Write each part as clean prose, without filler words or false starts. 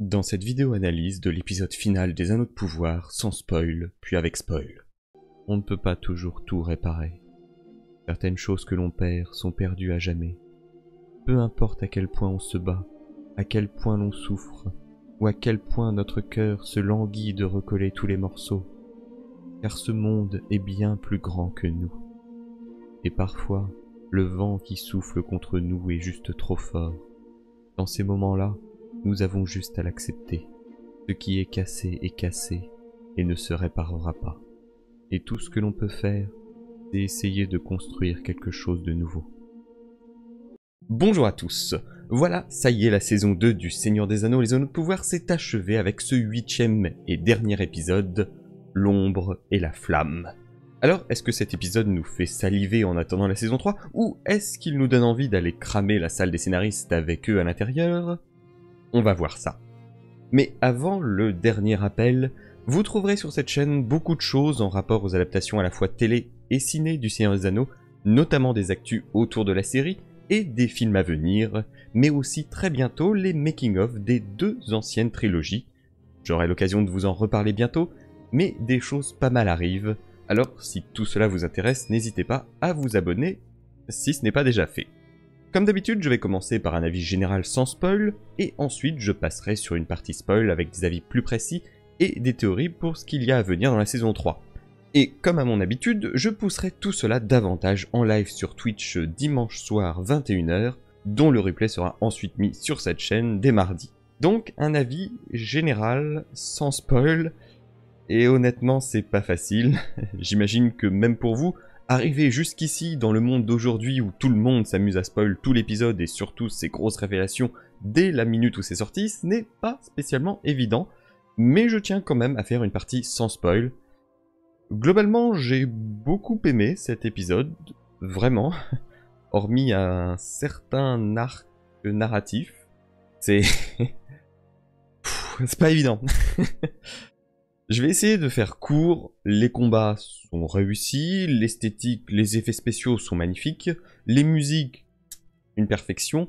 Dans cette vidéo analyse de l'épisode final des Anneaux de Pouvoir, sans spoil, puis avec spoil. On ne peut pas toujours tout réparer. Certaines choses que l'on perd sont perdues à jamais. Peu importe à quel point on se bat, à quel point l'on souffre, ou à quel point notre cœur se languit de recoller tous les morceaux, car ce monde est bien plus grand que nous. Et parfois, le vent qui souffle contre nous est juste trop fort. Dans ces moments-là, nous avons juste à l'accepter. Ce qui est cassé et ne se réparera pas. Et tout ce que l'on peut faire, c'est essayer de construire quelque chose de nouveau. Bonjour à tous. Voilà, ça y est, la saison 2 du Seigneur des Anneaux, les Anneaux de Pouvoir s'est achevée avec ce 8e et dernier épisode, l'ombre et la flamme. Alors, est-ce que cet épisode nous fait saliver en attendant la saison 3, ou est-ce qu'il nous donne envie d'aller cramer la salle des scénaristes avec eux à l'intérieur? On va voir ça. Mais avant le dernier rappel, vous trouverez sur cette chaîne beaucoup de choses en rapport aux adaptations à la fois télé et ciné du Seigneur des Anneaux, notamment des actus autour de la série et des films à venir, mais aussi très bientôt les making-of des 2 anciennes trilogies. J'aurai l'occasion de vous en reparler bientôt, mais des choses pas mal arrivent. Alors, si tout cela vous intéresse, n'hésitez pas à vous abonner, si ce n'est pas déjà fait. Comme d'habitude, je vais commencer par un avis général sans spoil, et ensuite je passerai sur une partie spoil avec des avis plus précis et des théories pour ce qu'il y a à venir dans la saison 3. Et comme à mon habitude, je pousserai tout cela davantage en live sur Twitch dimanche soir 21h, dont le replay sera ensuite mis sur cette chaîne dès mardi. Donc un avis général sans spoil. Et honnêtement, c'est pas facile. J'imagine que même pour vous, arriver jusqu'ici dans le monde d'aujourd'hui où tout le monde s'amuse à spoil tout l'épisode et surtout ses grosses révélations dès la minute où c'est sorti, ce n'est pas spécialement évident. Mais je tiens quand même à faire une partie sans spoil. Globalement, j'ai beaucoup aimé cet épisode, vraiment. Hormis un certain arc narratif, c'est... c'est pas évident. Je vais essayer de faire court, les combats sont réussis, l'esthétique, les effets spéciaux sont magnifiques, les musiques, une perfection,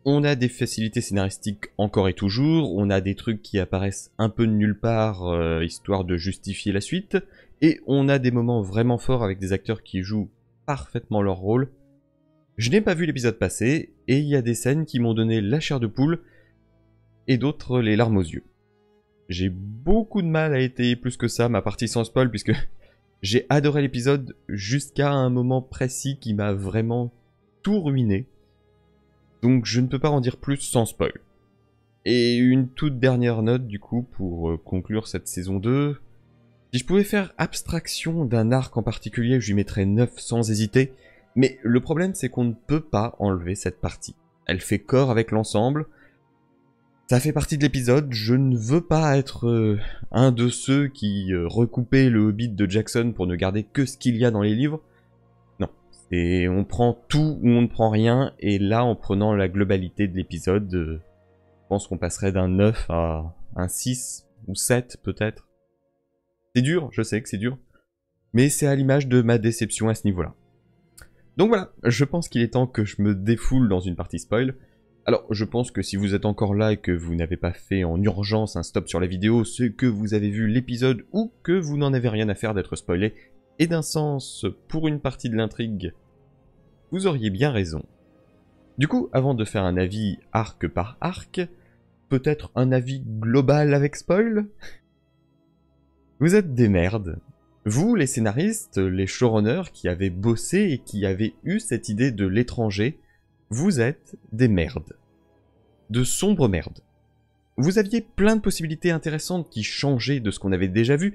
on a des facilités scénaristiques encore et toujours, on a des trucs qui apparaissent un peu de nulle part, histoire de justifier la suite, et on a des moments vraiment forts avec des acteurs qui jouent parfaitement leur rôle. Je n'ai pas vu l'épisode passer, et il y a des scènes qui m'ont donné la chair de poule, et d'autres les larmes aux yeux. J'ai beaucoup de mal à étayer plus que ça ma partie sans spoil, puisque j'ai adoré l'épisode jusqu'à un moment précis qui m'a vraiment tout ruiné. Donc je ne peux pas en dire plus sans spoil. Et une toute dernière note du coup pour conclure cette saison 2. Si je pouvais faire abstraction d'un arc en particulier, je lui mettrais 9 sans hésiter. Mais le problème c'est qu'on ne peut pas enlever cette partie. Elle fait corps avec l'ensemble. Ça fait partie de l'épisode, je ne veux pas être un de ceux qui recoupaient le Hobbit de Jackson pour ne garder que ce qu'il y a dans les livres. Non, c'est on prend tout ou on ne prend rien, et là en prenant la globalité de l'épisode, je pense qu'on passerait d'un 9 à un 6 ou 7 peut-être. C'est dur, je sais que c'est dur, mais c'est à l'image de ma déception à ce niveau-là. Donc voilà, je pense qu'il est temps que je me défoule dans une partie spoil. Alors, je pense que si vous êtes encore là et que vous n'avez pas fait en urgence un stop sur la vidéo, c'est que vous avez vu l'épisode ou que vous n'en avez rien à faire d'être spoilé. Et d'un sens, pour une partie de l'intrigue, vous auriez bien raison. Du coup, avant de faire un avis arc par arc, peut-être un avis global avec spoil? Vous êtes des merdes. Vous, les scénaristes, les showrunners qui avaient bossé et qui avaient eu cette idée de l'étranger, vous êtes des merdes. De sombres merdes. Vous aviez plein de possibilités intéressantes qui changeaient de ce qu'on avait déjà vu,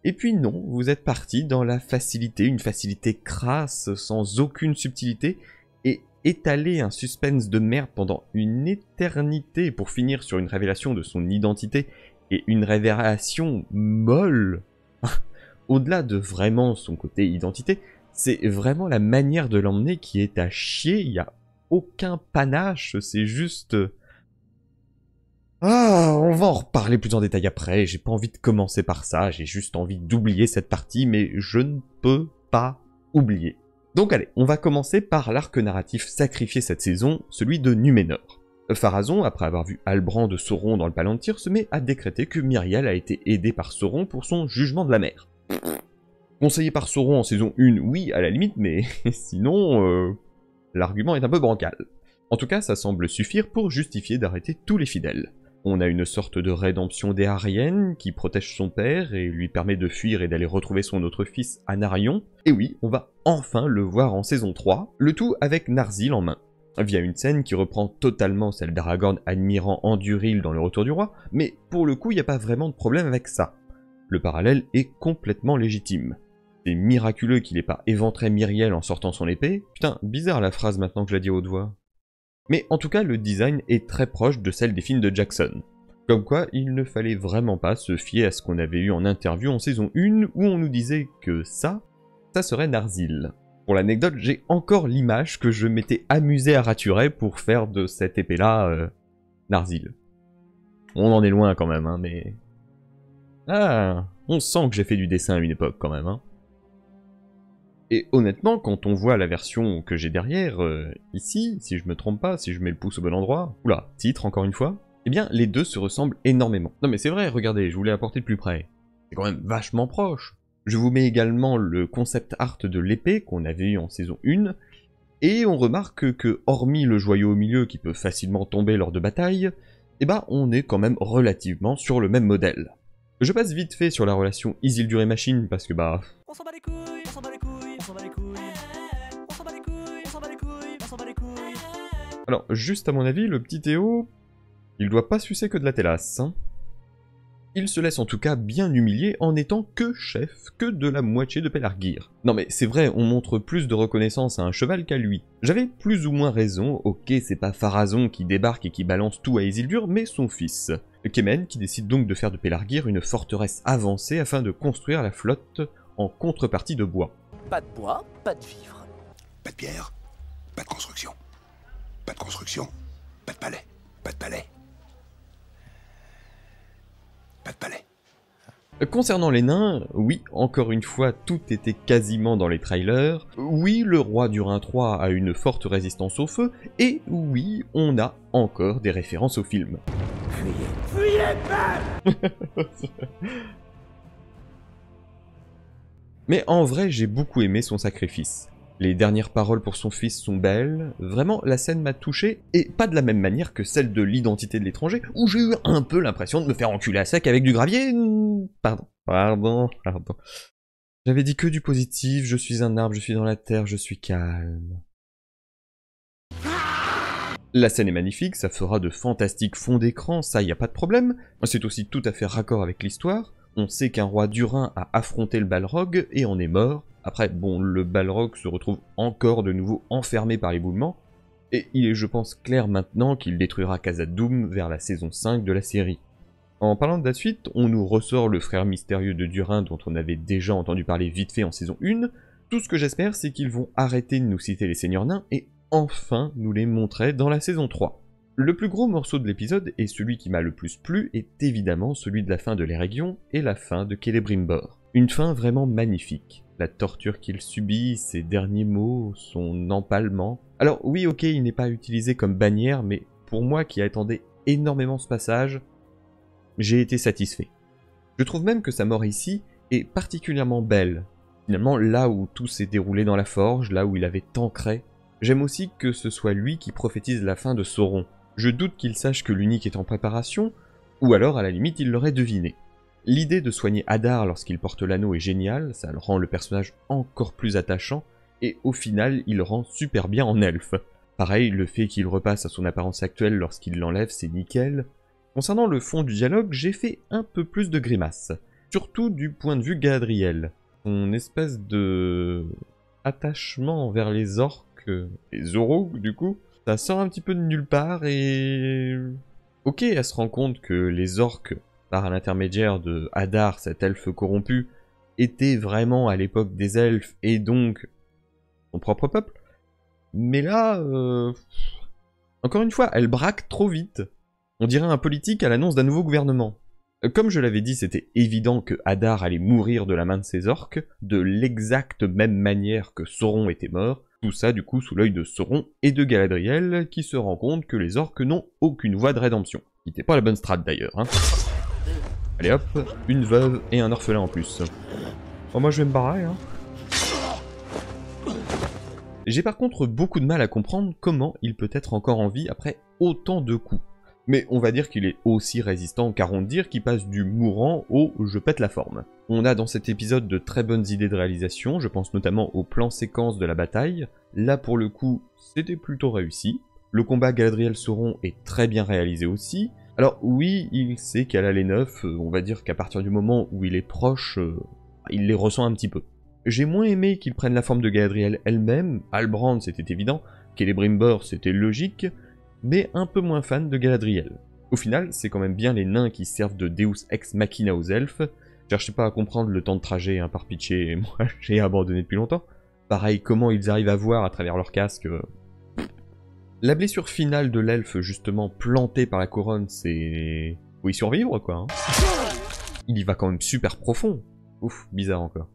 et puis non, vous êtes parti dans la facilité, une facilité crasse, sans aucune subtilité, et étaler un suspense de merde pendant une éternité pour finir sur une révélation de son identité, et une révélation molle. Au-delà de vraiment son côté identité, c'est vraiment la manière de l'emmener qui est à chier, il y a aucun panache, c'est juste... Ah, on va en reparler plus en détail après, j'ai pas envie de commencer par ça, j'ai juste envie d'oublier cette partie, mais je ne peux pas oublier. Donc allez, on va commencer par l'arc narratif sacrifié cette saison, celui de Numénor. Pharazôn, après avoir vu Halbrand de Sauron dans le Palantir, se met à décréter que Myriel a été aidée par Sauron pour son jugement de la mer. Conseillé par Sauron en saison 1, oui, à la limite, mais sinon, l'argument est un peu bancal. En tout cas, ça semble suffire pour justifier d'arrêter tous les fidèles. On a une sorte de rédemption d'Éarienne qui protège son père et lui permet de fuir et d'aller retrouver son autre fils Anarion. Et oui, on va enfin le voir en saison 3, le tout avec Narsil en main. Via une scène qui reprend totalement celle d'Aragorn admirant Andúril dans Le Retour du Roi, mais pour le coup, il n'y a pas vraiment de problème avec ça. Le parallèle est complètement légitime. C'est miraculeux qu'il ait pas éventré Myriel en sortant son épée. Putain, bizarre la phrase maintenant que je la dis à haute voix. Mais en tout cas, le design est très proche de celle des films de Jackson. Comme quoi, il ne fallait vraiment pas se fier à ce qu'on avait eu en interview en saison 1, où on nous disait que ça serait Narsil. Pour l'anecdote, j'ai encore l'image que je m'étais amusé à raturer pour faire de cette épée-là, Narsil. On en est loin quand même, hein, mais... Ah, on sent que j'ai fait du dessin à une époque quand même, hein. Et honnêtement, quand on voit la version que j'ai derrière, ici, si je me trompe pas, si je mets le pouce au bon endroit, oula, titre encore une fois, eh bien les deux se ressemblent énormément. Non mais c'est vrai, regardez, je vous l'ai apporté de plus près. C'est quand même vachement proche. Je vous mets également le concept art de l'épée qu'on avait eu en saison 1, et on remarque que, hormis le joyau au milieu qui peut facilement tomber lors de batailles, eh ben on est quand même relativement sur le même modèle. Je passe vite fait sur la relation Isildur et Machine parce que bah... On s'en bat les couilles, on s'en bat les couilles, on s'en bat les couilles, on s'en bat les couilles, on s'en bat les couilles, on s'en bat les couilles. Alors, juste à mon avis, le petit Théo, il doit pas sucer que de la télasse, hein. Il se laisse en tout cas bien humilier en n'étant que chef, que de la moitié de Pelargir. Non mais c'est vrai, on montre plus de reconnaissance à un cheval qu'à lui. J'avais plus ou moins raison, ok c'est pas Pharazôn qui débarque et qui balance tout à Isildur, mais son fils. Kemen qui décide donc de faire de Pelargir une forteresse avancée afin de construire la flotte en contrepartie de bois. Pas de bois, pas de vivres. Pas de pierre, pas de construction. Pas de construction, pas de palais. Pas de palais. Pas de palais. Concernant les nains, oui, encore une fois, tout était quasiment dans les trailers. Oui, le roi du Rhin 3 a une forte résistance au feu, et oui, on a encore des références au film. Fuyez, père. Mais en vrai, j'ai beaucoup aimé son sacrifice. Les dernières paroles pour son fils sont belles, vraiment la scène m'a touché, et pas de la même manière que celle de l'identité de l'étranger, où j'ai eu un peu l'impression de me faire enculer à sec avec du gravier... Pardon. J'avais dit que du positif, je suis un arbre, je suis dans la terre, je suis calme. La scène est magnifique, ça fera de fantastiques fonds d'écran, ça y a pas de problème, c'est aussi tout à fait raccord avec l'histoire. On sait qu'un roi du Rhin a affronté le Balrog et en est mort. Après, bon, le Balrog se retrouve encore de nouveau enfermé par l'éboulement, et il est je pense clair maintenant qu'il détruira Khazad-dûm vers la saison 5 de la série. En parlant de la suite, on nous ressort le frère mystérieux de Durin dont on avait déjà entendu parler vite fait en saison 1. Tout ce que j'espère, c'est qu'ils vont arrêter de nous citer les seigneurs nains et enfin nous les montrer dans la saison 3. Le plus gros morceau de l'épisode, et celui qui m'a le plus plu, est évidemment celui de la fin de l'Eregion et la fin de Celebrimbor. Une fin vraiment magnifique. La torture qu'il subit, ses derniers mots, son empalement. Alors oui, ok, il n'est pas utilisé comme bannière, mais pour moi qui attendais énormément ce passage, j'ai été satisfait. Je trouve même que sa mort ici est particulièrement belle. Finalement, là où tout s'est déroulé dans la forge, là où il avait tant créé. J'aime aussi que ce soit lui qui prophétise la fin de Sauron. Je doute qu'il sache que l'unique est en préparation, ou alors à la limite il l'aurait deviné. L'idée de soigner Hadar lorsqu'il porte l'anneau est géniale, ça le rend le personnage encore plus attachant, et au final il le rend super bien en elfe. Pareil, le fait qu'il repasse à son apparence actuelle lorsqu'il l'enlève, c'est nickel. Concernant le fond du dialogue, j'ai fait un peu plus de grimaces, surtout du point de vue Galadriel. Son espèce de... attachement envers les orques, les Oraux du coup, ça sort un petit peu de nulle part et... Ok, elle se rend compte que les orques, par l'intermédiaire de Hadar, cet elfe corrompu, étaient vraiment à l'époque des elfes et donc son propre peuple. Mais là, encore une fois, elle braque trop vite. On dirait un politique à l'annonce d'un nouveau gouvernement. Comme je l'avais dit, c'était évident que Hadar allait mourir de la main de ses orques, de l'exacte même manière que Sauron était mort. Tout ça du coup sous l'œil de Sauron et de Galadriel qui se rend compte que les orques n'ont aucune voie de rédemption. Qui n'était pas la bonne strat d'ailleurs. Hein. Allez hop, une veuve et un orphelin en plus. Bon, moi je vais me barrer. Hein. J'ai par contre beaucoup de mal à comprendre comment il peut être encore en vie après autant de coups. Mais on va dire qu'il est aussi résistant qu'Arondir qui passe du mourant au « je pète la forme ». On a dans cet épisode de très bonnes idées de réalisation, je pense notamment au plan séquence de la bataille. Là pour le coup, c'était plutôt réussi. Le combat Galadriel-Sauron est très bien réalisé aussi. Alors oui, il sait qu'elle a les neufs, on va dire qu'à partir du moment où il est proche, il les ressent un petit peu. J'ai moins aimé qu'il prenne la forme de Galadriel elle-même, Halbrand c'était évident, Celebrimbor c'était logique, mais un peu moins fan de Galadriel. Au final, c'est quand même bien les nains qui servent de Deus Ex Machina aux elfes. Cherchez pas à comprendre le temps de trajet, hein, par pitié, moi j'ai abandonné depuis longtemps. Pareil, comment ils arrivent à voir à travers leur casque. La blessure finale de l'elfe, justement, plantée par la couronne, c'est... faut y survivre, quoi. Hein. Il y va quand même super profond. Ouf, bizarre encore.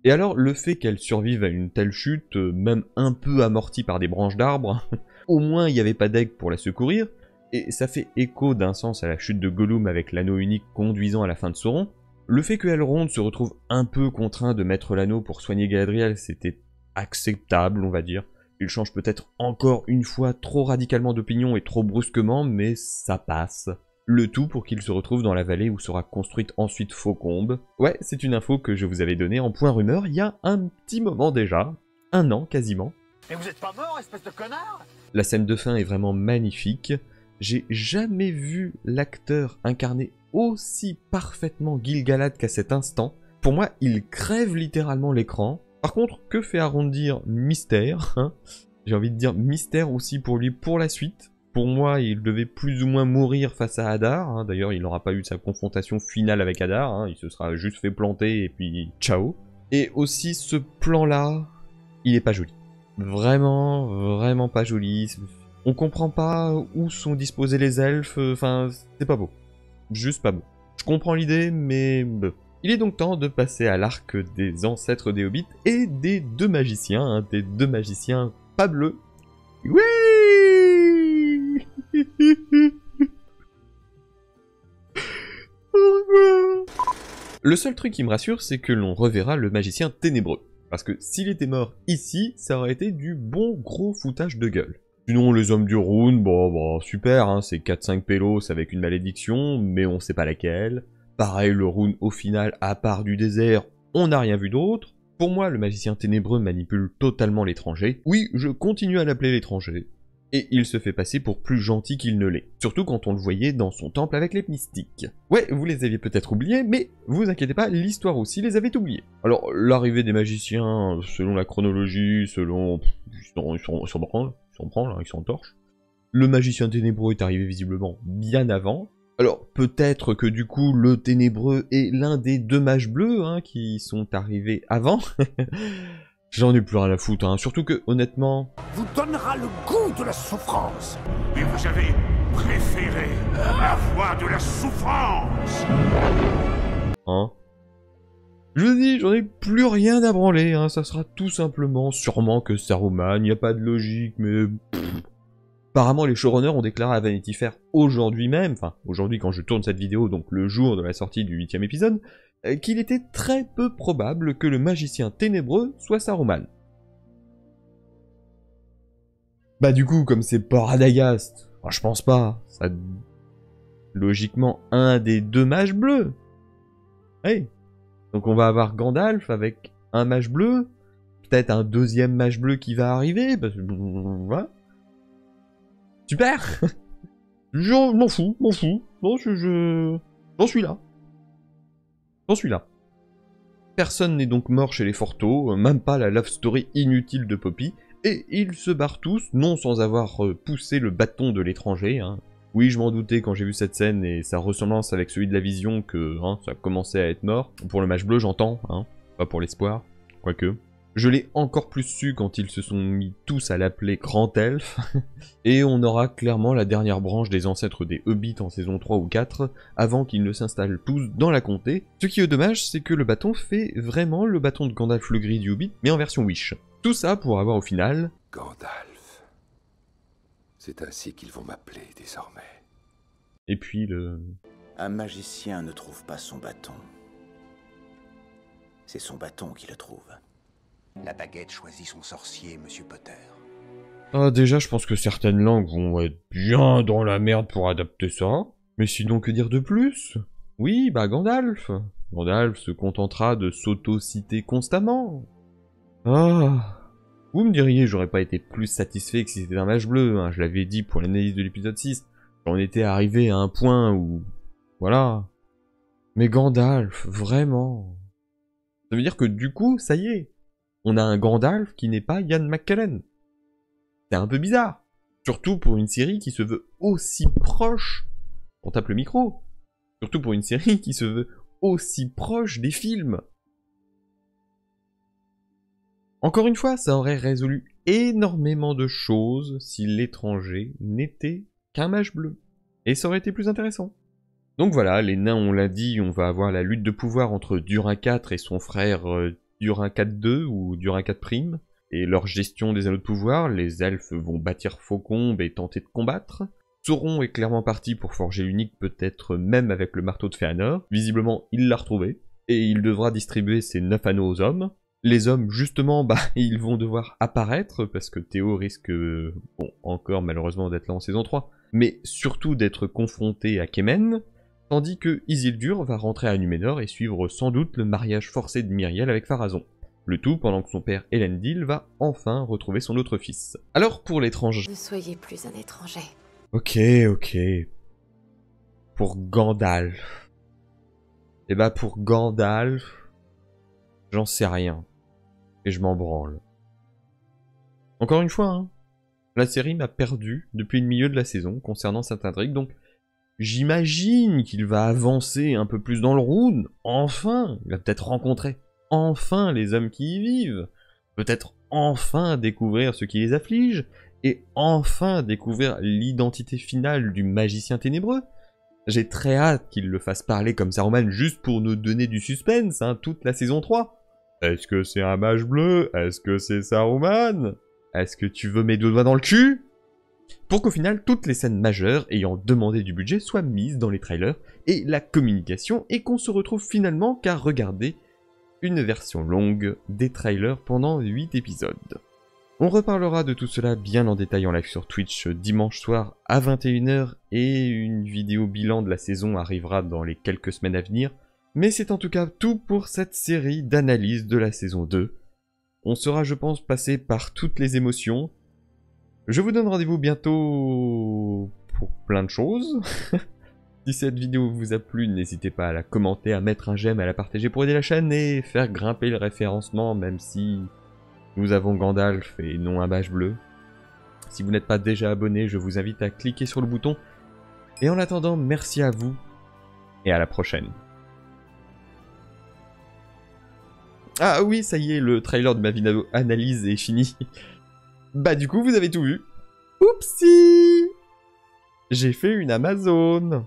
Et alors, le fait qu'elle survive à une telle chute, même un peu amortie par des branches d'arbres, au moins il n'y avait pas d'aigle pour la secourir, et ça fait écho d'un sens à la chute de Gollum avec l'anneau unique conduisant à la fin de Sauron. Le fait que Elrond se retrouve un peu contraint de mettre l'anneau pour soigner Galadriel, c'était acceptable, on va dire. Il change peut-être encore une fois trop radicalement d'opinion et trop brusquement, mais ça passe. Le tout pour qu'il se retrouve dans la vallée où sera construite ensuite Faucombe. Ouais, c'est une info que je vous avais donnée en point rumeur il y a un petit moment déjà. 1 an quasiment. Mais vous êtes pas mort, espèce de connard! La scène de fin est vraiment magnifique. J'ai jamais vu l'acteur incarner aussi parfaitement Gil-galad qu'à cet instant. Pour moi, il crève littéralement l'écran. Par contre, que fait Arondir? Mystère. Hein, j'ai envie de dire mystère aussi pour lui pour la suite. Pour moi, il devait plus ou moins mourir face à Hadar. Hein. D'ailleurs, il n'aura pas eu sa confrontation finale avec Hadar. Hein. Il se sera juste fait planter et puis ciao. Et aussi, ce plan-là, il est pas joli. Vraiment, vraiment pas joli. On comprend pas où sont disposés les elfes. Enfin, c'est pas beau. Juste pas beau. Je comprends l'idée, mais... Il est donc temps de passer à l'arc des ancêtres des hobbits et des 2 magiciens. Hein, des 2 magiciens pas bleus. Oui. Le seul truc qui me rassure, c'est que l'on reverra le magicien ténébreux. Parce que s'il était mort ici, ça aurait été du bon gros foutage de gueule. Sinon, les hommes du Rhône, bon super, hein, c'est 4-5 pélos avec une malédiction, mais on sait pas laquelle. Pareil, le Rhône, au final, à part du désert, on n'a rien vu d'autre. Pour moi, le magicien ténébreux manipule totalement l'étranger. Oui, je continue à l'appeler l'étranger. Et il se fait passer pour plus gentil qu'il ne l'est. Surtout quand on le voyait dans son temple avec les mystiques. Ouais, vous les aviez peut-être oubliés, mais vous inquiétez pas, l'histoire aussi les avait oubliés. Alors, l'arrivée des magiciens, selon la chronologie, selon... Ils s'en branlent, ils s'en torchent. Le magicien ténébreux est arrivé visiblement bien avant. Alors, peut-être que du coup, le ténébreux est l'un des 2 mages bleus, hein, qui sont arrivés avant. J'en ai plus rien à foutre, hein. Surtout que, honnêtement... Vous donnera le goût de la souffrance. Mais vous avez préféré la voie de la souffrance. Hein? Je vous dis, j'en ai plus rien à branler, hein. Ça sera tout simplement, sûrement que Saruman, y a pas de logique, mais... Apparemment, les showrunners ont déclaré à Vanity Fair aujourd'hui même, enfin, aujourd'hui quand je tourne cette vidéo, donc le jour de la sortie du 8e épisode, qu'il était très peu probable que le magicien ténébreux soit Saruman. Bah du coup, comme c'est pas Radagast, je pense pas, ça... Logiquement, un des 2 mages bleus. Hey. Donc on va avoir Gandalf avec un mage bleu, peut-être un 2e mage bleu qui va arriver, parce que... Voilà. Super. Je m'en fous. Non, j'en suis là. Personne n'est donc mort chez les Forteaux, même pas la love story inutile de Poppy, et ils se barrent tous, non sans avoir poussé le bâton de l'étranger. Hein. Oui, je m'en doutais quand j'ai vu cette scène et sa ressemblance avec celui de la vision que ça commençait à être mort. Pour le mage bleu, j'entends, hein, pas pour l'espoir, quoique. Je l'ai encore plus su quand ils se sont mis tous à l'appeler Grand Elfe, et on aura clairement la dernière branche des ancêtres des Hobbits en saison 3 ou 4, avant qu'ils ne s'installent tous dans la comté. Ce qui est dommage, c'est que le bâton fait vraiment le bâton de Gandalf le Gris du Hobbit, mais en version Wish. Tout ça pour avoir au final... Gandalf. C'est ainsi qu'ils vont m'appeler désormais. Et puis le... Un magicien ne trouve pas son bâton. C'est son bâton qui le trouve. La baguette choisit son sorcier, Monsieur Potter. Ah, déjà, je pense que certaines langues vont être bien dans la merde pour adapter ça. Mais sinon, que dire de plus? Oui, bah Gandalf. Gandalf se contentera de s'auto-citer constamment. Ah... Vous me diriez, j'aurais pas été plus satisfait que si c'était un mage bleu, hein. Je l'avais dit pour l'analyse de l'épisode 6. J'en étais arrivé à un point où... Voilà. Mais Gandalf, vraiment... Ça veut dire que du coup, ça y est. On a un Gandalf qui n'est pas Ian McKellen. C'est un peu bizarre. Surtout pour une série qui se veut aussi proche... On tape le micro. Surtout pour une série qui se veut aussi proche des films. Encore une fois, ça aurait résolu énormément de choses si l'étranger n'était qu'un mage bleu. Et ça aurait été plus intéressant. Donc voilà, les nains, on l'a dit, on va avoir la lutte de pouvoir entre Durin 4 et son frère Durin 4-2 ou Durin 4'. Et leur gestion des anneaux de pouvoir, les elfes vont bâtir Faucombe et tenter de combattre. Sauron est clairement parti pour forger l'unique, peut-être même avec le marteau de Fëanor. Visiblement, il l'a retrouvé. Et il devra distribuer ses 9 anneaux aux hommes. Les hommes, justement, bah, ils vont devoir apparaître, parce que Théo risque, bon, encore malheureusement d'être là en saison 3, mais surtout d'être confronté à Kemen, tandis que Isildur va rentrer à Numénor et suivre sans doute le mariage forcé de Myriel avec Pharazôn. Le tout pendant que son père Elendil va enfin retrouver son autre fils. Alors pour l'étranger... Ne soyez plus un étranger. Ok. Pour Gandalf. Eh bah pour Gandalf, j'en sais rien. Et je m'en branle. Encore une fois, hein, la série m'a perdu depuis le milieu de la saison concernant cette intrigue, donc j'imagine qu'il va avancer un peu plus dans le Rhône. Enfin, il va peut-être rencontrer enfin les hommes qui y vivent. Peut-être enfin découvrir ce qui les afflige. Et enfin découvrir l'identité finale du magicien ténébreux. J'ai très hâte qu'il le fasse parler comme Saruman juste pour nous donner du suspense, hein, toute la saison 3. Est-ce que c'est un mage bleu? Est-ce que c'est Saruman? Est-ce que tu veux mes deux doigts dans le cul? Pour qu'au final, toutes les scènes majeures ayant demandé du budget soient mises dans les trailers et la communication, et qu'on se retrouve finalement qu'à regarder une version longue des trailers pendant 8 épisodes. On reparlera de tout cela bien en détail en live sur Twitch dimanche soir à 21 h et une vidéo bilan de la saison arrivera dans les quelques semaines à venir. Mais c'est en tout cas tout pour cette série d'analyse de la saison 2. On sera, je pense, passé par toutes les émotions. Je vous donne rendez-vous bientôt pour plein de choses. Si cette vidéo vous a plu, n'hésitez pas à la commenter, à mettre un j'aime, à la partager pour aider la chaîne et faire grimper le référencement, même si nous avons Gandalf et non un mage bleu. Si vous n'êtes pas déjà abonné, je vous invite à cliquer sur le bouton. Et en attendant, merci à vous et à la prochaine. Ah oui, ça y est, le trailer de ma vidéo analyse est fini. Bah du coup, vous avez tout vu. Oupsie! J'ai fait une Amazon.